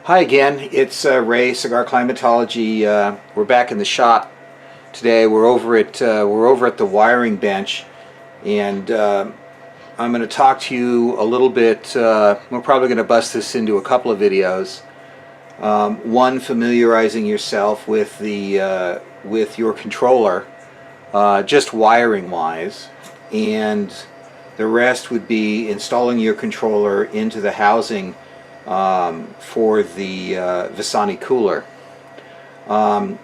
Hi again, it's Ray, CigarClimatology. We're back in the shop today. We're over at the wiring bench, and I'm going to talk to you a little bit. We're probably going to bust this into a couple of videos. One, familiarizing yourself with with your controller, just wiring wise, and the rest would be installing your controller into the housing for the Visani cooler. I've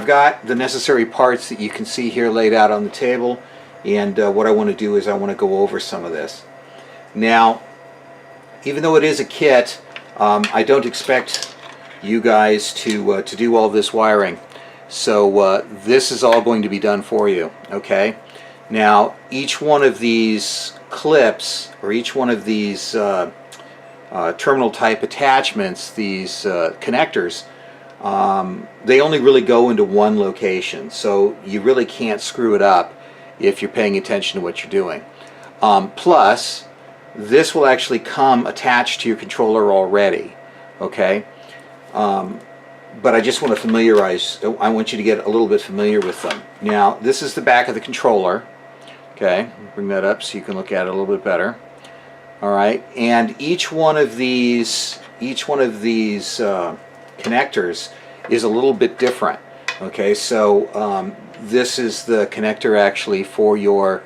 got the necessary parts that you can see here laid out on the table, and what I want to do is I want to go over some of this. Now, even though it is a kit, I don't expect you guys to do all this wiring, so this is all going to be done for you. Okay. Now, each one of these clips, or each one of these terminal type attachments, these connectors, they only really go into one location, so you really can't screw it up if you're paying attention to what you're doing. Plus, this will actually come attached to your controller already, okay? But I just want to I want you to get a little bit familiar with them. Now, this is the back of the controller, okay? Bring that up so you can look at it a little bit better. All right, and each one of these connectors is a little bit different. Okay, so this is the connector actually for your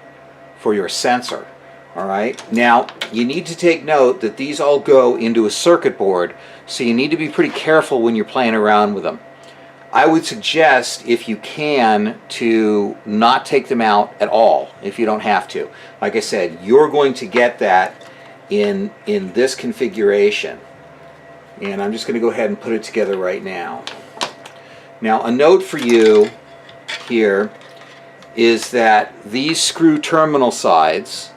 sensor. All right, now you need to take note that these all go into a circuit board, so you need to be pretty careful when you're playing around with them. I would suggest, if you can, to not take them out at all if you don't have to. Like I said, you're going to get that in this configuration, and I'm just going to go ahead and put it together right now. Now, a note for you here is that these screw terminal sides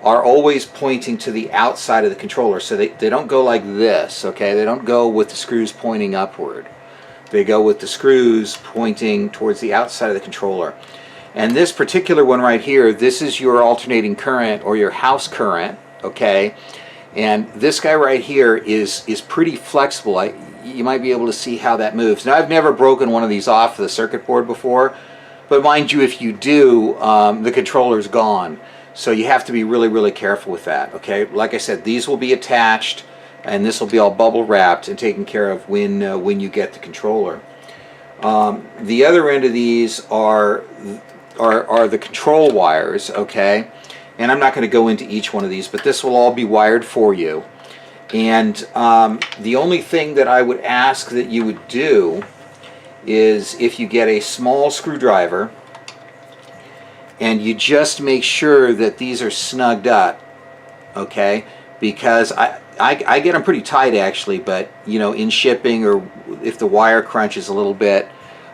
are always pointing to the outside of the controller, so they don't go like this, okay? They don't go with the screws pointing upward. They go with the screws pointing towards the outside of the controller. And this particular one right here, this is your alternating current or your house current, okay? And this guy right here is pretty flexible. You might be able to see how that moves. Now, I've never broken one of these off the circuit board before, but mind you, if you do, the controller's gone. So you have to be really, really careful with that, okay? Like I said, these will be attached, and this will be all bubble wrapped and taken care of when you get the controller. The other end of these are the control wires, okay? And I'm not going to go into each one of these, but this will all be wired for you. And the only thing that I would ask that you would do is, if you get a small screwdriver and you just make sure that these are snugged up, okay? Because I get them pretty tight actually, but you know, in shipping, or if the wire crunches a little bit,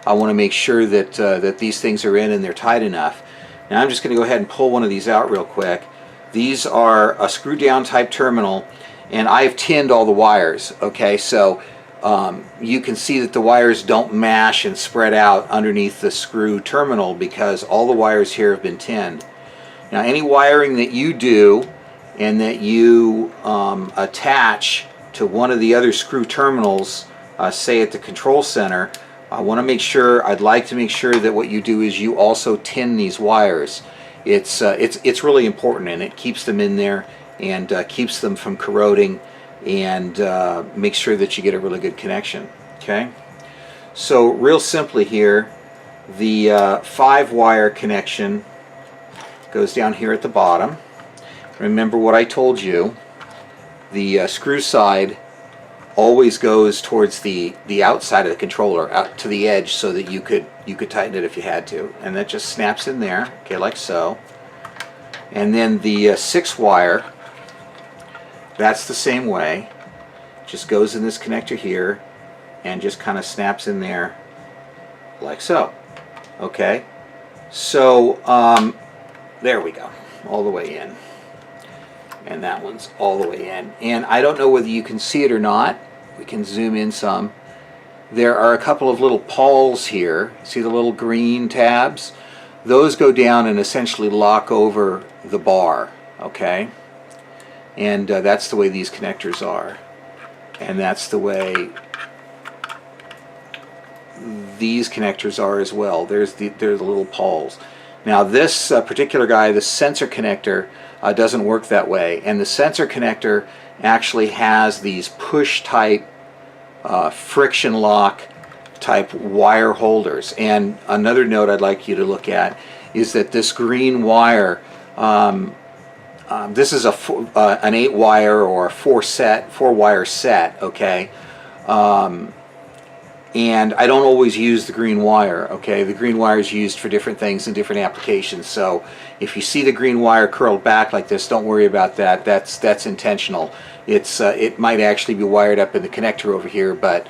I want to make sure that that these things are in and they're tight enough. Now, I'm just going to go ahead and pull one of these out real quick. These are a screw down type terminal, and I've tinned all the wires, okay? So you can see that the wires don't mash and spread out underneath the screw terminal, because all the wires here have been tinned. Now, any wiring that you do and that you attach to one of the other screw terminals, say at the control center, I'd like to make sure that what you do is you also tin these wires. It's really important, and it keeps them in there and keeps them from corroding, and makes sure that you get a really good connection. Okay, so real simply here, the 5-wire connection goes down here at the bottom. Remember what I told you, the screw side always goes towards the outside of the controller, out to the edge, so that you could tighten it if you had to, and that just snaps in there, okay, like so. And then the 6-wire, that's the same way, just goes in this connector here and just kind of snaps in there like so. Okay, so there we go, all the way in. And that one's all the way in. And I don't know whether you can see it or not. We can zoom in some. There are a couple of little pawls here. See the little green tabs? Those go down and essentially lock over the bar, okay? And that's the way these connectors are. and that's the way these connectors are as well. There's the little pawls. Now this particular guy, the sensor connector, doesn't work that way, and the sensor connector actually has these push type friction lock type wire holders. And another note I'd like you to look at is that this green wire, this is an 8-wire or a 4-wire set, okay? And I don't always use the green wire, okay? The green wire is used for different things in different applications. So if you see the green wire curled back like this, don't worry about that. That's intentional. It might actually be wired up in the connector over here, but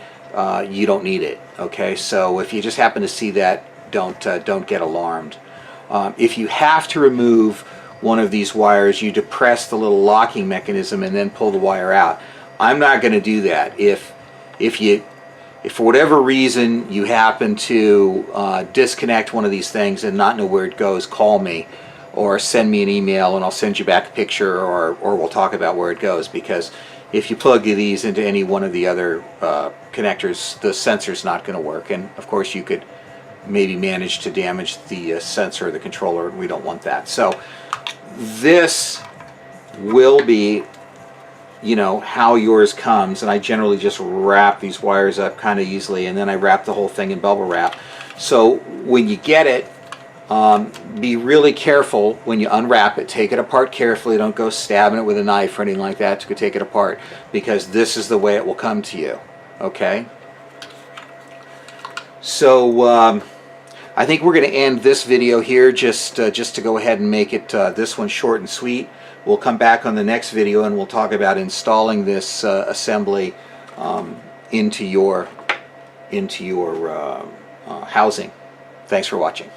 you don't need it, okay? So if you just happen to see that, don't get alarmed. If you have to remove one of these wires, you depress the little locking mechanism and then pull the wire out. I'm not going to do that. If for whatever reason you happen to disconnect one of these things and not know where it goes, call me or send me an email and I'll send you back a picture, or we'll talk about where it goes, because if you plug these into any one of the other connectors, the sensor's not going to work. And of course you could maybe manage to damage the sensor or the controller, and we don't want that. So this will be, you know, how yours comes, and I generally just wrap these wires up kind of easily, and then I wrap the whole thing in bubble wrap. So when you get it, be really careful when you unwrap it. Take it apart carefully. Don't go stabbing it with a knife or anything like that to go take it apart, because this is the way it will come to you, okay? So I think we're going to end this video here just to go ahead and make it this one short and sweet. We'll come back on the next video and we'll talk about installing this assembly into your housing. Thanks for watching.